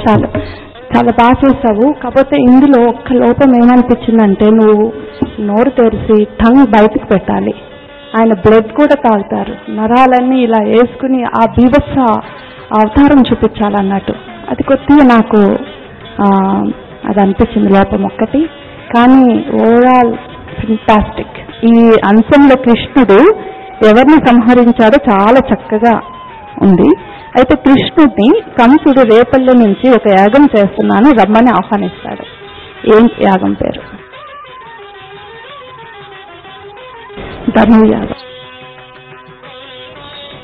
చాలా చాలా బాగా చేసావు. కాకపోతే ఇందులో ఒక్క లోపం ఏమనిపించిందంటే, నువ్వు నోరు తెరిచి టంగ్ బయటకు పెట్టాలి. ఆయన బ్లడ్ కూడా తాగుతారు, నరాలన్నీ ఇలా వేసుకుని ఆ బీభత్స అవతారం చూపించాలన్నట్టు. అది కొద్దిగా నాకు అది అనిపించింది లోపం ఒక్కటి. కానీ ఓవరాల్ ఫెంటాస్టిక్. ఈ అంశంలో కృష్ణుడు ఎవరిని సంహరించాడో చాలా చక్కగా ఉంది. అయితే కృష్ణుడిని కంసుడు రేపల్లి నుంచి ఒక యాగం చేస్తున్నాను రమ్మని ఆహ్వానిస్తాడు. ఏం యాగం పేరు? ధనుర్యాగం.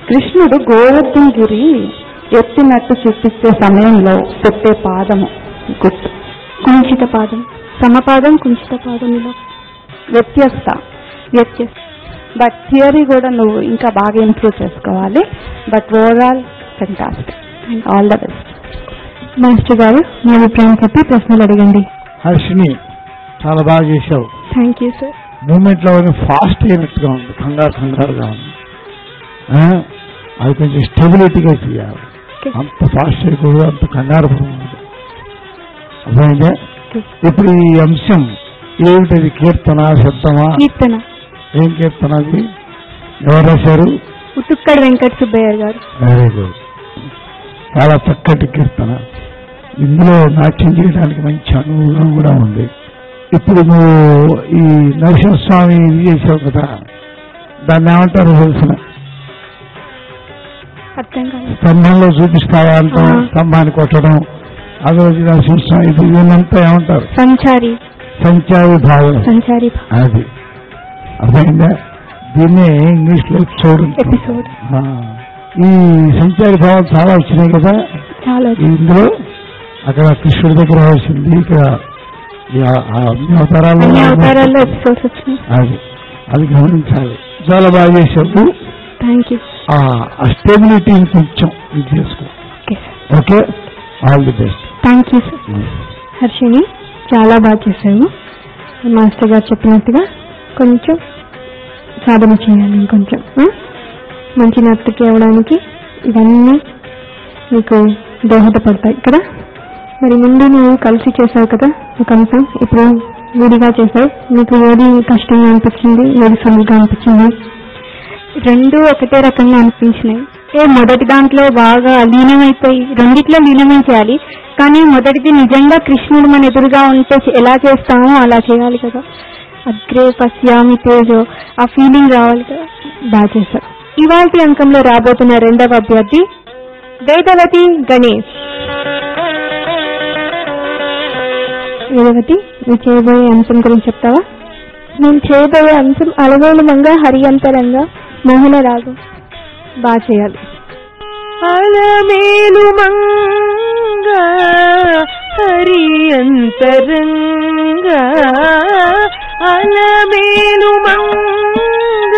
కృష్ణుడు గోవర్ధనగిరి ఎత్తినట్టు చూపించే సమయంలో పెట్టే పాదము గుర్తు. కుంచిత పాదం, సమపాదం, కుంచిత పాదం, ఇలా వ్యత్యస్త. బట్ థియరీ కూడా నువ్వు ఇంకా బాగా ఇంప్రూవ్ చేసుకోవాలి. But overall fantastic. All the best. Master గారు మీ అభిప్రాయం చెప్పి ప్రశ్నలు అడగండి. హర్షిని, చాలా బాగా చేశావు. Thank you sir. మూమెంట్ లో ఫాస్ట్ అయినట్టుగా ఉంది, కంగారుగా ఉంది. అది కొంచెం స్టెబిలిటీగా చేయాలి. అంత ఫాస్ట్ చేయకూడదు, అంత కంగారు పడకూడదు. అర్థమైందే? ఇప్పుడు ఈ అంశం ఏమిటది? కీర్తన, శబ్దమా? కీర్తన. ఏం కీర్తన అది? ఎవరు రాశారు? ఉతుక్కడి వెంకట సుబ్బయ్య గారు. Very good. చాలా చక్కటి కీర్తన. ఇందులో నాట్యం చేయడానికి మంచి అనుభవం కూడా ఉంది. ఇప్పుడు నువ్వు ఈ నరసింహస్వామి ఇది చేసావు కదా, దాన్ని ఏమంటారు తెలిసిన? స్తంభంలో చూపిస్తావా అంటాం, స్తంభాన్ని కొట్టడం, అదో నరసింహస్వామి ఇది ఇదంతా ఏమంటారు? సంచారి భావం. అది అర్థమైందా? దీన్నే ఇంగ్లీష్ లో ఎపిసోడ్. ఈ సంచారి భావాలు చాలా వచ్చినాయి కదా ఇందులో. అక్కడ కృష్ణుడి దగ్గర వచ్చింది, ఇక్కడ అవతారాల్లో ఎపిసోడ్స్ వచ్చినాయి. అది గమనించాలి. చాలా బాగా చేసావు. ఆ స్టెబిలిటీ కొంచెం ఇది చేసుకో. Okay, all the best. Thank you sir. Harshini, చాలా బాగా చేశావు. మాస్టర్ గారు చెప్పినట్టుగా కొంచెం సాధన చేయాలి, ఇంకొంచెం మంచి నర్తకి అవ్వడానికి ఇవన్నీ మీకు దోహదపడతాయి కదా. మరి ముందు నువ్వు కలిసి చేసావు కదా ఒక అంశం, ఇప్పుడు విడిగా చేసావు. నీకు ఏది కష్టంగా అనిపించింది, ఏది సులువుగా అనిపించింది? రెండు ఒకటే రకంగా అనిపించినాయి. మొదటి దాంట్లో బాగా లీనమైపోయి రెండిట్లో లీనమై చేయాలి. కానీ మొదటిది నిజంగా కృష్ణుడు మన ఎదురుగా ఉంటే ఎలా చేస్తామో అలా చేయాలి కదా. అగ్రే పశ్యామి తేజో, ఆ ఫీలింగ్ రావాలి కదా. బాగా చేశారు. ఇవాల్టి అంకంలో రాబోతున్న రెండవ అభ్యర్థి వేదవతి గణేష్. వేదవతి, నువ్వు చేయబోయే అంశం గురించి చెప్తావా? నేను చేయబోయే అంశం అలవేలు మంగ హరి అంతరంగా మోహన రాగం. బాగా చేయాలి. అలమేలు మంగ హరి అంతరంగా, అలమేలు మంగ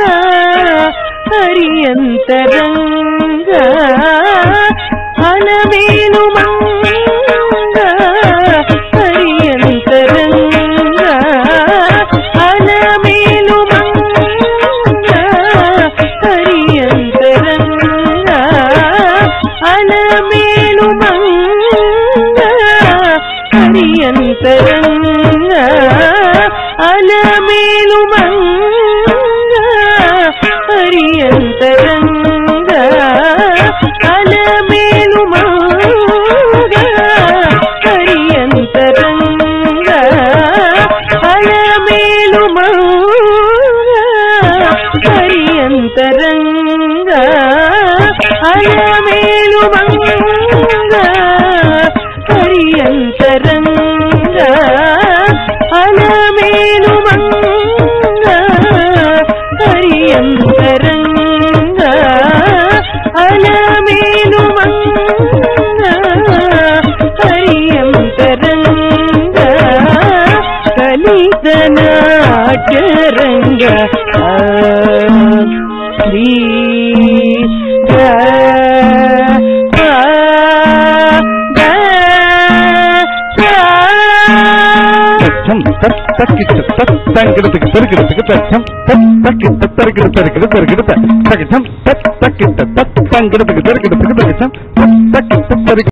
హరి అంతరంగా, అలమేలు మంగ హరి అంతరంగా, అలమేలు మంగ హరి అంతరంగా, అలమేలు మంగ హరి అంతరంగా, అలమేలు మంగ హరి అంతరంగా, అలమేలు మంగ హరి అంతరంగా, అలమేలు మంగ హరి అంతరంగా, అలమేలు మంగ హరి అంతరంగా, అలమేలు మంగ హరి అంతరంగా, అలమేలు మంగ హరి అంతరంగా, కలితనాటరంగా తక్కిట తక్కిడతకి తరికిడతకి తచ్చం తక్కిట తరికిడ తరికిడ తరికిడ తగ్గం తక్కిట తక్కంగిడతకి తరికిడతకి తగ్గం తక్కిట